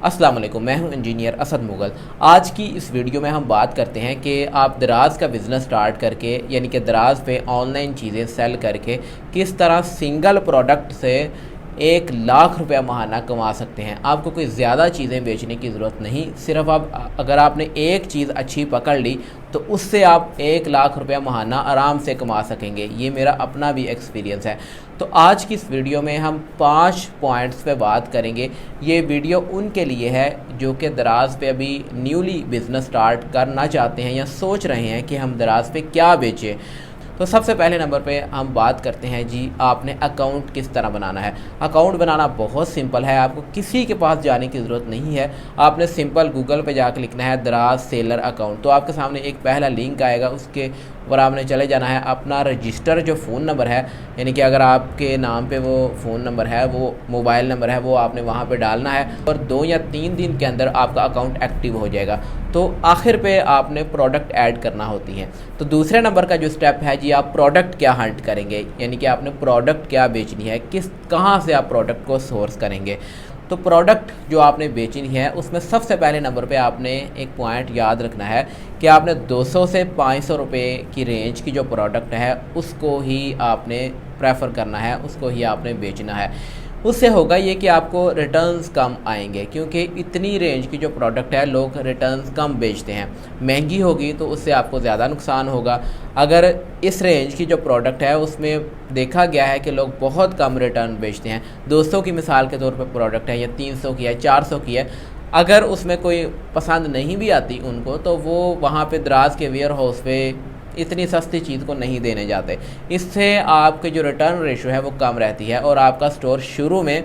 अस्सलाम वालेकुम, मैं हूं इंजीनियर असद मुगल। आज की इस वीडियो में हम बात करते हैं कि आप दराज का बिज़नेस स्टार्ट करके यानी कि दराज पे ऑनलाइन चीज़ें सेल करके किस तरह सिंगल प्रोडक्ट से 1 लाख रुपया माहाना कमा सकते हैं। आपको कोई ज़्यादा चीज़ें बेचने की ज़रूरत नहीं, सिर्फ आप अगर आपने एक चीज़ अच्छी पकड़ ली तो उससे आप 1 लाख रुपया माहाना आराम से कमा सकेंगे। ये मेरा अपना भी एक्सपीरियंस है। तो आज की इस वीडियो में हम 5 पॉइंट्स पे बात करेंगे। ये वीडियो उनके लिए है जो कि दराज पे अभी न्यूली बिज़नेस स्टार्ट करना चाहते हैं या सोच रहे हैं कि हम दराज पे क्या बेचें। तो सबसे पहले नंबर पे हम बात करते हैं जी, आपने अकाउंट किस तरह बनाना है। अकाउंट बनाना बहुत सिंपल है, आपको किसी के पास जाने की ज़रूरत नहीं है। आपने सिंपल गूगल पे जाकर लिखना है दराज सेलर अकाउंट, तो आपके सामने एक पहला लिंक आएगा, उसके ऊपर आपने चले जाना है। अपना रजिस्टर जो फ़ोन नंबर है, यानी कि अगर आपके नाम पे वो फ़ोन नंबर है, वो मोबाइल नंबर है, वो आपने वहाँ पे डालना है और 2 या 3 दिन के अंदर आपका अकाउंट एक्टिव हो जाएगा। तो आखिर पे आपने प्रोडक्ट ऐड करना होती है। तो दूसरे नंबर का जो स्टेप है जी, आप प्रोडक्ट क्या हंट करेंगे, यानी कि आपने प्रोडक्ट क्या बेचनी है, कहाँ से आप प्रोडक्ट को सोर्स करेंगे। तो प्रोडक्ट जो आपने बेचनी है उसमें सबसे पहले नंबर पे आपने एक पॉइंट याद रखना है कि आपने 200 से 500 रुपये की रेंज की जो प्रोडक्ट है उसको ही आपने प्रेफर करना है, उसको ही आपने बेचना है। उससे होगा ये कि आपको रिटर्न्स कम आएंगे, क्योंकि इतनी रेंज की जो प्रोडक्ट है लोग रिटर्न्स कम बेचते हैं। महंगी होगी तो उससे आपको ज़्यादा नुकसान होगा। अगर इस रेंज की जो प्रोडक्ट है उसमें देखा गया है कि लोग बहुत कम रिटर्न बेचते हैं, 200 की मिसाल के तौर पर प्रोडक्ट है या 300 की है, 400 की है, अगर उसमें कोई पसंद नहीं भी आती उनको तो वो वहाँ पे दराज के वेयर हाउस पे इतनी सस्ती चीज़ को नहीं देने जाते। इससे आपके जो रिटर्न रेशो है वो कम रहती है और आपका स्टोर शुरू में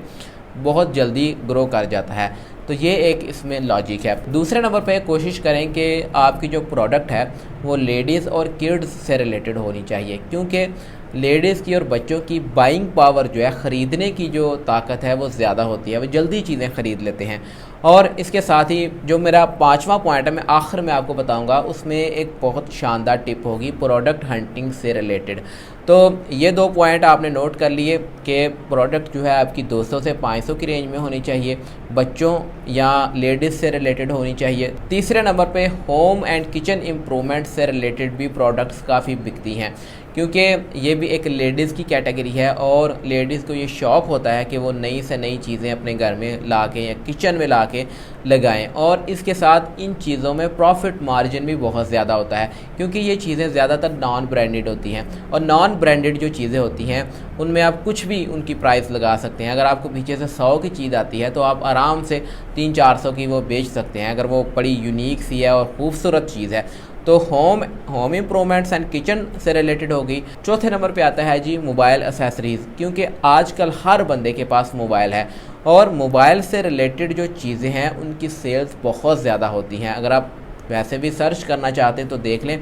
बहुत जल्दी ग्रो कर जाता है। तो ये एक इसमें लॉजिक है। दूसरे नंबर पे कोशिश करें कि आपकी जो प्रोडक्ट है वो लेडीज़ और किड्स से रिलेटेड होनी चाहिए, क्योंकि लेडीज़ की और बच्चों की बाइंग पावर जो है, ख़रीदने की जो ताकत है वो ज़्यादा होती है, वो जल्दी चीज़ें ख़रीद लेते हैं। और इसके साथ ही जो मेरा 5वां पॉइंट है, मैं आखिर में आपको बताऊंगा, उसमें एक बहुत शानदार टिप होगी प्रोडक्ट हंटिंग से रिलेटेड। तो ये 2 पॉइंट आपने नोट कर लिए कि प्रोडक्ट जो है आपकी 200 से 500 की रेंज में होनी चाहिए, बच्चों या लेडीज़ से रिलेटेड होनी चाहिए। तीसरे नंबर पे होम एंड किचन इम्प्रूवमेंट से रिलेटेड भी प्रोडक्ट्स काफ़ी बिकती हैं, क्योंकि ये भी एक लेडीज़ की कैटेगरी है और लेडीज़ को ये शौक़ होता है कि वो नई से नई चीज़ें अपने घर में ला के या किचन में ला के लगाएं। और इसके साथ इन चीज़ों में प्रॉफिट मार्जिन भी बहुत ज़्यादा होता है, क्योंकि ये चीज़ें ज़्यादातर नॉन ब्रांडेड होती हैं और नॉन ब्रांडेड जो चीज़ें होती हैं उनमें आप कुछ भी उनकी प्राइस लगा सकते हैं। अगर आपको पीछे से 100 की चीज़ आती है तो आप आराम से 300-400 की वो बेच सकते हैं, अगर वो बड़ी यूनिक सी है और ख़ूबसूरत चीज़ है। तो होम इम्प्रूवमेंट्स एंड किचन से रिलेटेड होगी। चौथे नंबर पे आता है जी मोबाइल एसेसरीज़, क्योंकि आजकल हर बंदे के पास मोबाइल है और मोबाइल से रिलेटेड जो चीज़ें हैं उनकी सेल्स बहुत ज़्यादा होती हैं। अगर आप वैसे भी सर्च करना चाहते हैं तो देख लें,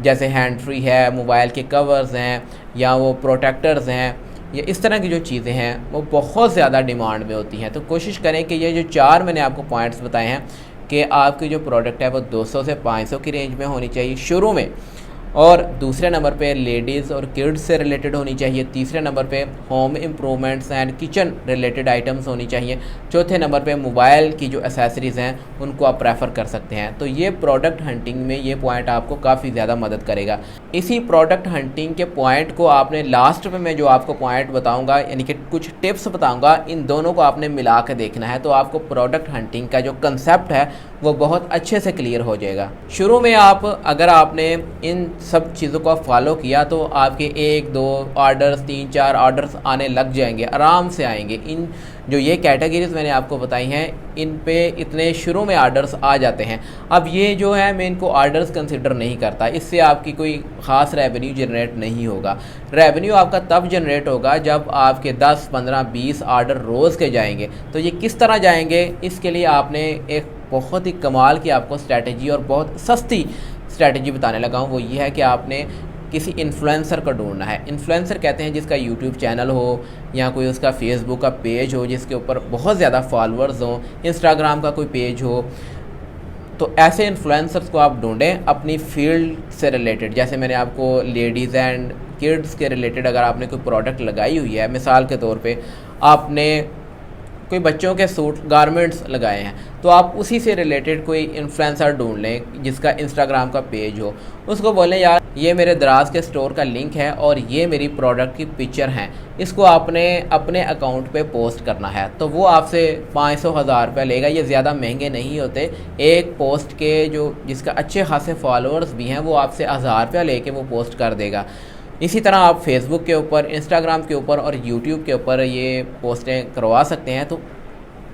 जैसे हैंड फ्री है, मोबाइल के कवर्स हैं या वो प्रोटेक्टर्स हैं, या इस तरह की जो चीज़ें हैं वो बहुत ज़्यादा डिमांड में होती हैं। तो कोशिश करें कि ये जो 4 मैंने आपको पॉइंट्स बताए हैं कि आपकी जो प्रोडक्ट है वो 200 से 500 की रेंज में होनी चाहिए शुरू में, और दूसरे नंबर पे लेडीज़ और किड्स से रिलेटेड होनी चाहिए, तीसरे नंबर पे home improvements and kitchen related items होनी चाहिए, चौथे नंबर पे मोबाइल की जो एसेसरीज़ हैं उनको आप प्रेफर कर सकते हैं। तो ये प्रोडक्ट हंटिंग में ये पॉइंट आपको काफ़ी ज़्यादा मदद करेगा। इसी प्रोडक्ट हंटिंग के पॉइंट को आपने लास्ट में मैं जो आपको पॉइंट बताऊँगा, यानी कि कुछ टिप्स बताऊँगा, इन दोनों को आपने मिला के देखना है, तो आपको प्रोडक्ट हंटिंग का जो कंसेप्ट है वो बहुत अच्छे से क्लियर हो जाएगा। शुरू में अगर आपने इन सब चीज़ों को फॉलो किया तो आपके 1-2 ऑर्डर्स, 3-4 ऑर्डर्स आने लग जाएंगे, आराम से आएंगे। इन जो ये कैटेगरीज मैंने आपको बताई हैं इन पे इतने शुरू में ऑर्डर्स आ जाते हैं। अब ये जो है मैं इनको ऑर्डर्स कंसिडर नहीं करता, इससे आपकी कोई ख़ास रेवेन्यू जनरेट नहीं होगा। रेवेन्यू आपका तब जनरेट होगा जब आपके 10, 15, 20 ऑर्डर रोज़ के जाएंगे। तो ये किस तरह जाएंगे, इसके लिए आपने एक बहुत ही कमाल की आपको स्ट्रैटेजी और बहुत सस्ती स्ट्रैटेजी बताने लगा हूँ। वो ये है कि आपने किसी इन्फ्लुएंसर को ढूंढना है। इन्फ्लुएंसर कहते हैं जिसका यूट्यूब चैनल हो या कोई उसका फेसबुक का पेज हो जिसके ऊपर बहुत ज़्यादा फॉलोअर्स हों, इंस्टाग्राम का कोई पेज हो। तो ऐसे इन्फ्लुएंसर्स को आप ढूंढें अपनी फील्ड से रिलेटेड। जैसे मैंने आपको लेडीज़ एंड किड्स के रिलेटेड अगर आपने कोई प्रोडक्ट लगाई हुई है, मिसाल के तौर पे आपने कोई बच्चों के सूट गारमेंट्स लगाए हैं, तो आप उसी से रिलेटेड कोई इन्फ्लुएंसर ढूंढ लें जिसका इंस्टाग्राम का पेज हो। उसको बोलें यार ये मेरे दराज के स्टोर का लिंक है और ये मेरी प्रोडक्ट की पिक्चर हैं, इसको आपने अपने अकाउंट पे पोस्ट करना है। तो वो आपसे 500-1000 रुपये लेगा। ये ज़्यादा महंगे नहीं होते। एक पोस्ट के जो जिसका अच्छे खासे फॉलोअर्स भी हैं वो आपसे 1000 रुपया लेके वो पोस्ट कर देगा। इसी तरह आप फेसबुक के ऊपर, इंस्टाग्राम के ऊपर और यूट्यूब के ऊपर ये पोस्टें करवा सकते हैं। तो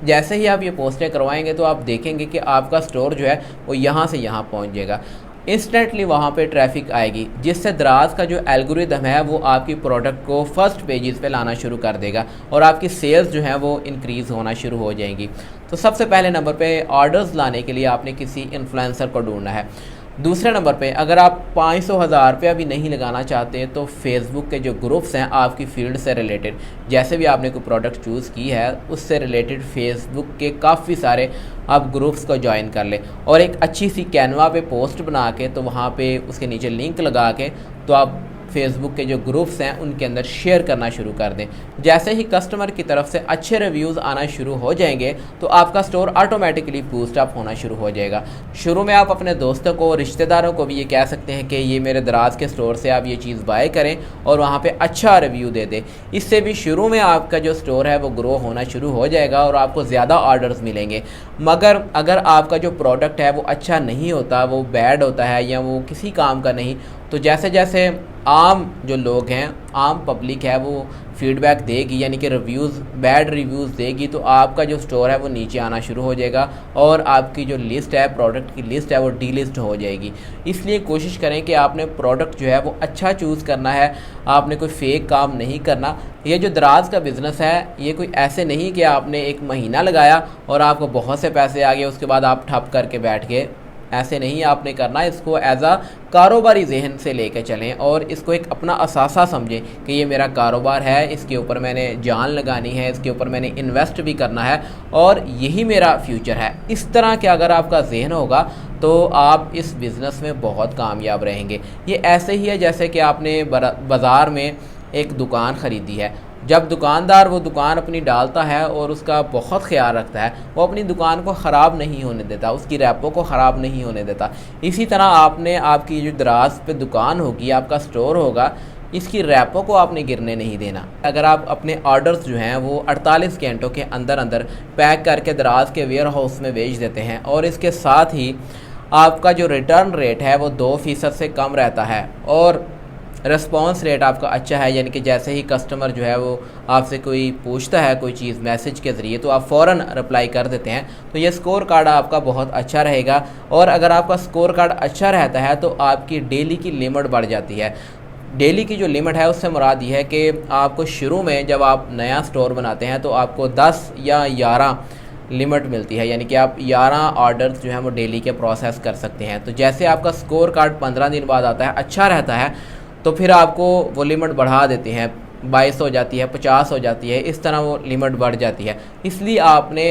जैसे ही आप ये पोस्टें करवाएंगे तो आप देखेंगे कि आपका स्टोर जो है वो यहाँ से यहाँ पहुँच जाएगा। इंस्टेंटली वहाँ पे ट्रैफिक आएगी, जिससे दराज का जो एल्गोरिदम है वो आपकी प्रोडक्ट को फर्स्ट पेजेस पे लाना शुरू कर देगा और आपकी सेल्स जो है वो इंक्रीज़ होना शुरू हो जाएंगी। तो सबसे पहले नंबर पे ऑर्डर्स लाने के लिए आपने किसी इन्फ्लुएंसर को ढूंढना है। दूसरे नंबर पे अगर आप 500-1000 रुपया भी नहीं लगाना चाहते तो फेसबुक के जो ग्रुप्स हैं आपकी फील्ड से रिलेटेड, जैसे भी आपने कोई प्रोडक्ट चूज़ की है उससे रिलेटेड फेसबुक के काफ़ी सारे आप ग्रुप्स को ज्वाइन कर लें और एक अच्छी सी कैनवा पे पोस्ट बना के तो वहाँ पे उसके नीचे लिंक लगा के तो आप फेसबुक के जो ग्रुप्स हैं उनके अंदर शेयर करना शुरू कर दें। जैसे ही कस्टमर की तरफ से अच्छे रिव्यूज़ आना शुरू हो जाएंगे तो आपका स्टोर ऑटोमेटिकली बूस्ट अप होना शुरू हो जाएगा। शुरू में आप अपने दोस्तों को, रिश्तेदारों को भी ये कह सकते हैं कि ये मेरे दराज के स्टोर से आप ये चीज़ बाय करें और वहाँ पे अच्छा रिव्यू दे दें। इससे भी शुरू में आपका जो स्टोर है वो ग्रो होना शुरू हो जाएगा और आपको ज़्यादा ऑर्डर्स मिलेंगे। मगर अगर आपका जो प्रोडक्ट है वो अच्छा नहीं होता, वो बैड होता है या वो किसी काम का नहीं, तो जैसे जैसे आम जो लोग हैं, आम पब्लिक है, वो फीडबैक देगी यानी कि रिव्यूज़, बैड रिव्यूज़ देगी, तो आपका जो स्टोर है वो नीचे आना शुरू हो जाएगा और आपकी जो लिस्ट है, प्रोडक्ट की लिस्ट है, वो डीलिस्ट हो जाएगी। इसलिए कोशिश करें कि आपने प्रोडक्ट जो है वो अच्छा चूज़ करना है, आपने कोई फेक काम नहीं करना। ये जो दराज का बिज़नेस है ये कोई ऐसे नहीं कि आपने एक महीना लगाया और आपको बहुत से पैसे आ गए उसके बाद आप ठप करके बैठ गए, ऐसे नहीं आपने करना। इसको एज आ कारोबारी जहन से लेकर चलें और इसको एक अपना असासा समझें कि ये मेरा कारोबार है, इसके ऊपर मैंने जान लगानी है, इसके ऊपर मैंने इन्वेस्ट भी करना है और यही मेरा फ्यूचर है। इस तरह के अगर आपका जहन होगा तो आप इस बिज़नेस में बहुत कामयाब रहेंगे। ये ऐसे ही है जैसे कि आपने बाज़ार में एक दुकान ख़रीदी है। जब दुकानदार वो दुकान अपनी डालता है और उसका बहुत ख्याल रखता है, वो अपनी दुकान को ख़राब नहीं होने देता, उसकी रैपों को ख़राब नहीं होने देता। इसी तरह आपने आपकी जो दराज पे दुकान होगी, आपका स्टोर होगा, इसकी रैपों को आपने गिरने नहीं देना। अगर आप अपने ऑर्डर्स जो हैं वो 48 घंटों के अंदर अंदर पैक करके दराज के वेयर हाउस में भेज देते हैं और इसके साथ ही आपका जो रिटर्न रेट है वो 2% से कम रहता है और रिस्पॉन्स रेट आपका अच्छा है, यानी कि जैसे ही कस्टमर जो है वो आपसे कोई पूछता है कोई चीज़ मैसेज के ज़रिए तो आप फ़ौरन रिप्लाई कर देते हैं, तो ये स्कोर कार्ड आपका बहुत अच्छा रहेगा। और अगर आपका स्कोर कार्ड अच्छा रहता है तो आपकी डेली की लिमिट बढ़ जाती है। डेली की जो लिमिट है उससे मुराद ये है कि आपको शुरू में जब आप नया स्टोर बनाते हैं तो आपको 10 या 11 लिमिट मिलती है, यानी कि आप 11 ऑर्डर्स जो हैं वो डेली के प्रोसेस कर सकते हैं। तो जैसे आपका स्कोर कार्ड 15 दिन बाद आता है, अच्छा रहता है, तो फिर आपको वो लिमिट बढ़ा देते हैं, 22 हो जाती है, 50 हो जाती है, इस तरह वो लिमिट बढ़ जाती है। इसलिए आपने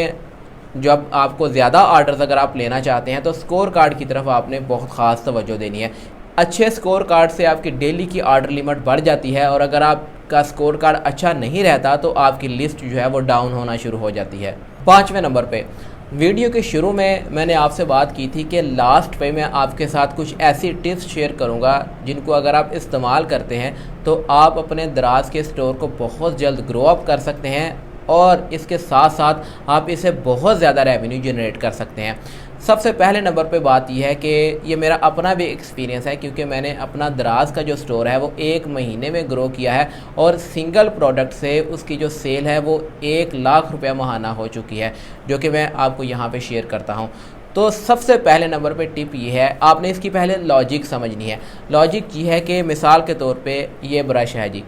जब आपको ज़्यादा ऑर्डर्स अगर आप लेना चाहते हैं तो स्कोर कार्ड की तरफ आपने बहुत ख़ास तवज्जो देनी है। अच्छे स्कोर कार्ड से आपकी डेली की ऑर्डर लिमिट बढ़ जाती है और अगर आपका स्कोर कार्ड अच्छा नहीं रहता तो आपकी लिस्ट जो है वो डाउन होना शुरू हो जाती है। 5वें नंबर पे, वीडियो के शुरू में मैंने आपसे बात की थी कि लास्ट पे मैं आपके साथ कुछ ऐसी टिप्स शेयर करूंगा जिनको अगर आप इस्तेमाल करते हैं तो आप अपने दराज के स्टोर को बहुत जल्द ग्रो अप कर सकते हैं और इसके साथ साथ आप इसे बहुत ज़्यादा रेवेन्यू जनरेट कर सकते हैं। सबसे पहले नंबर पे बात यह है कि ये मेरा अपना भी एक्सपीरियंस है, क्योंकि मैंने अपना दराज का जो स्टोर है वो 1 महीने में ग्रो किया है और सिंगल प्रोडक्ट से उसकी जो सेल है वो 1 लाख रुपया माहाना हो चुकी है, जो कि मैं आपको यहाँ पे शेयर करता हूँ। तो सबसे पहले नंबर पे टिप ये है, आपने इसकी पहले लॉजिक समझनी है। लॉजिक ये है कि मिसाल के तौर पे ये ब्रश है जी,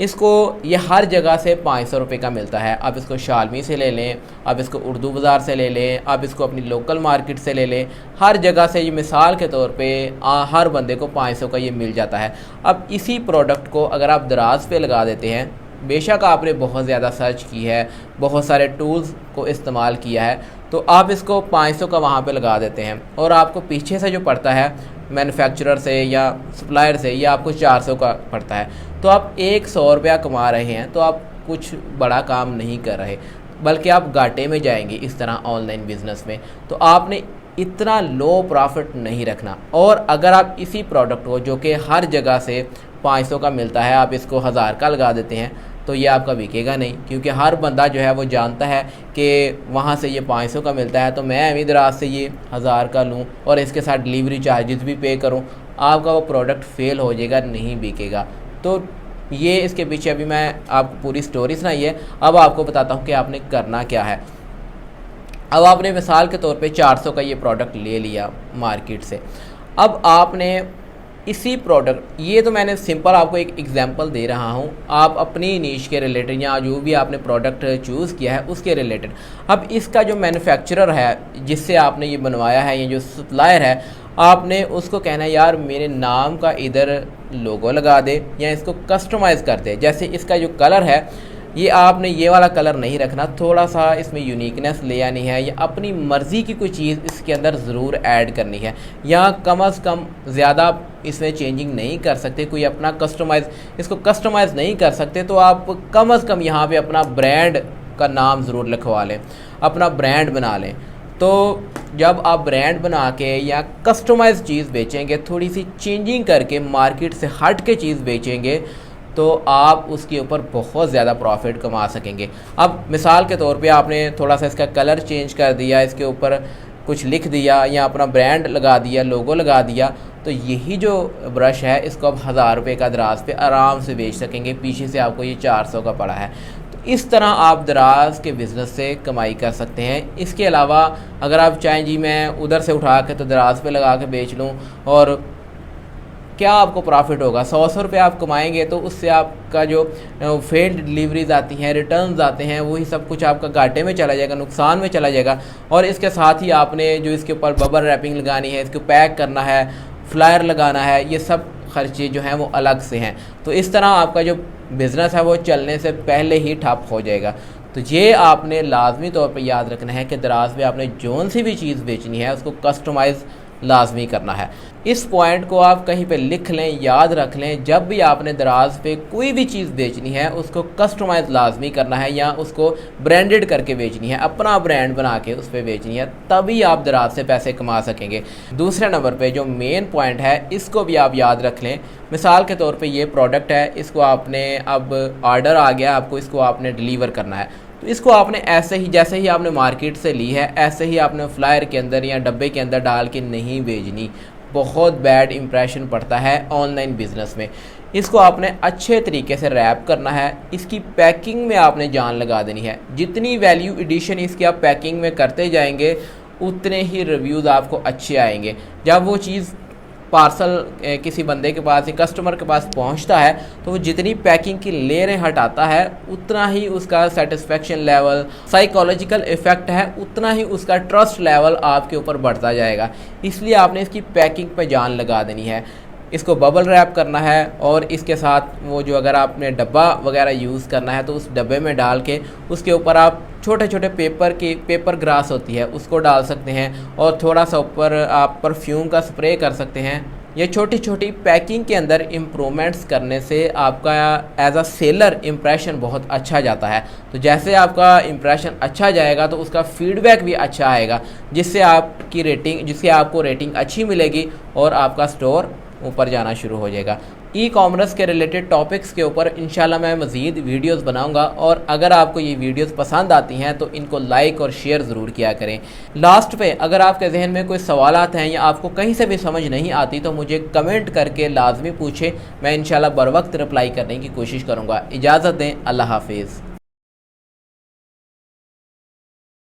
इसको ये हर जगह से 500 रुपये का मिलता है। आप इसको शालमी से ले लें, आप इसको उर्दू बाज़ार से ले लें, आप इसको अपनी लोकल मार्केट से ले लें, हर जगह से ये मिसाल के तौर पे हर बंदे को 500 का ये मिल जाता है। अब इसी प्रोडक्ट को अगर आप दराज पे लगा देते हैं, बेशक आपने बहुत ज़्यादा सर्च की है, बहुत सारे टूल्स को इस्तेमाल किया है, तो आप इसको 500 का वहाँ पे लगा देते हैं और आपको पीछे से जो पड़ता है मैन्युफैक्चरर से या सप्लायर से, या आपको 400 का पड़ता है, तो आप 100 रुपया कमा रहे हैं, तो आप कुछ बड़ा काम नहीं कर रहे। बल्कि आप घाटे में जाएंगे इस तरह ऑनलाइन बिजनेस में। तो आपने इतना लो प्रॉफिट नहीं रखना। और अगर आप इसी प्रोडक्ट को जो कि हर जगह से 500 का मिलता है, आप इसको 1000 का लगा देते हैं तो ये आपका बिकेगा नहीं, क्योंकि हर बंदा जो है वो जानता है कि वहाँ से ये 500 का मिलता है, तो मैं अमीर दराज से ये 1000 का लूँ और इसके साथ डिलीवरी चार्जेस भी पे करूँ, आपका वो प्रोडक्ट फेल हो जाएगा, नहीं बिकेगा। तो ये इसके पीछे अभी मैं आपको पूरी स्टोरी सुनाई है। अब आपको बताता हूँ कि आपने करना क्या है। अब आपने मिसाल के तौर पे 400 का ये प्रोडक्ट ले लिया मार्केट से। अब आपने इसी प्रोडक्ट, ये तो मैंने सिंपल आपको एक एग्जांपल दे रहा हूँ, आप अपनी नीश के रिलेटेड या जो भी आपने प्रोडक्ट चूज़ किया है उसके रिलेटेड। अब इसका जो मैन्युफैक्चरर है जिससे आपने ये बनवाया है, ये जो सप्लायर है, आपने उसको कहना है यार मेरे नाम का इधर लोगो लगा दे या इसको कस्टमाइज़ कर दे। जैसे इसका जो कलर है ये आपने ये वाला कलर नहीं रखना, थोड़ा सा इसमें यूनिकनेस ले आनी है या अपनी मर्ज़ी की कोई चीज़ इसके अंदर ज़रूर ऐड करनी है, या कम अज़ कम ज़्यादा इसमें चेंजिंग नहीं कर सकते, कोई अपना इसको कस्टमाइज़ नहीं कर सकते, तो आप कम अज़ कम यहाँ पे अपना ब्रांड का नाम ज़रूर लिखवा लें, अपना ब्रांड बना लें। तो जब आप ब्रांड बना के या कस्टमाइज़ चीज़ बेचेंगे, थोड़ी सी चेंजिंग करके मार्केट से हट के चीज़ बेचेंगे, तो आप उसके ऊपर बहुत ज़्यादा प्रॉफिट कमा सकेंगे। अब मिसाल के तौर पे आपने थोड़ा सा इसका कलर चेंज कर दिया, इसके ऊपर कुछ लिख दिया या अपना ब्रांड लगा दिया, लोगो लगा दिया, तो यही जो ब्रश है इसको आप 1000 रुपये का दराज पे आराम से बेच सकेंगे। पीछे से आपको ये 400 का पड़ा है। तो इस तरह आप दराज के बिज़नेस से कमाई कर सकते हैं। इसके अलावा अगर आप चाहें जी मैं उधर से उठा के तो दराज पे लगा के बेच लूँ, और क्या आपको प्रॉफिट होगा, 100 रुपये आप कमाएंगे, तो उससे आपका जो फेल्ड डिलीवरीज आती हैं, रिटर्न्स आते हैं, वही सब कुछ आपका घाटे में चला जाएगा, नुकसान में चला जाएगा। और इसके साथ ही आपने जो इसके ऊपर बबल रैपिंग लगानी है, इसको पैक करना है, फ्लायर लगाना है, ये सब खर्चे जो हैं वो अलग से हैं। तो इस तरह आपका जो बिज़नेस है वो चलने से पहले ही ठप हो जाएगा। तो ये आपने लाजमी तौर पर याद रखना है कि दराज में आपने जौन सी भी चीज़ बेचनी है उसको कस्टमाइज़ लाजमी करना है। इस पॉइंट को आप कहीं पे लिख लें, याद रख लें, जब भी आपने दराज पे कोई भी चीज़ बेचनी है उसको कस्टमाइज़ लाजमी करना है या उसको ब्रांडेड करके बेचनी है, अपना ब्रांड बना के उस पर बेचनी है, तभी आप दराज से पैसे कमा सकेंगे। दूसरे नंबर पे जो मेन पॉइंट है इसको भी आप याद रख लें। मिसाल के तौर पे ये प्रोडक्ट है, इसको आपने अब ऑर्डर आ गया, आपको इसको आपने डिलीवर करना है, तो इसको आपने ऐसे ही जैसे ही आपने मार्केट से ली है ऐसे ही आपने फ्लायर के अंदर या डब्बे के अंदर डाल के नहीं भेजनी। बहुत बैड इंप्रेशन पड़ता है ऑनलाइन बिजनेस में। इसको आपने अच्छे तरीके से रैप करना है, इसकी पैकिंग में आपने जान लगा देनी है। जितनी वैल्यू एडिशन इसकी आप पैकिंग में करते जाएंगे उतने ही रिव्यूज़ आपको अच्छे आएंगे। जब वो चीज़ पार्सल किसी बंदे के पास या कस्टमर के पास पहुंचता है तो वो जितनी पैकिंग की लेयरें हटाता है उतना ही उसका सेटिस्फेक्शन लेवल, साइकोलॉजिकल इफ़ेक्ट है, उतना ही उसका ट्रस्ट लेवल आपके ऊपर बढ़ता जाएगा। इसलिए आपने इसकी पैकिंग पे जान लगा देनी है, इसको बबल रैप करना है और इसके साथ वो जो अगर आपने डब्बा वगैरह यूज़ करना है तो उस डब्बे में डाल के उसके ऊपर आप छोटे छोटे पेपर ग्रास होती है उसको डाल सकते हैं और थोड़ा सा ऊपर आप परफ्यूम का स्प्रे कर सकते हैं। ये छोटी छोटी पैकिंग के अंदर इम्प्रूवमेंट्स करने से आपका एज अ सेलर इम्प्रेशन बहुत अच्छा जाता है। तो जैसे आपका इम्प्रेशन अच्छा जाएगा तो उसका फीडबैक भी अच्छा आएगा, जिससे आपको रेटिंग अच्छी मिलेगी और आपका स्टोर ऊपर जाना शुरू हो जाएगा। ई कॉमर्स के रिलेटेड टॉपिक्स के ऊपर इंशाल्लाह मैं मज़ीद वीडियोस बनाऊंगा, और अगर आपको ये वीडियोस पसंद आती हैं तो इनको लाइक और शेयर ज़रूर किया करें। लास्ट पे अगर आपके जहन में कोई सवालात हैं या आपको कहीं से भी समझ नहीं आती तो मुझे कमेंट करके लाजमी पूछें, मैं इंशाल्लाह बर वक्त रिप्लाई करने की कोशिश करूँगा। इजाज़त दें, अल्लाह हाफिज़।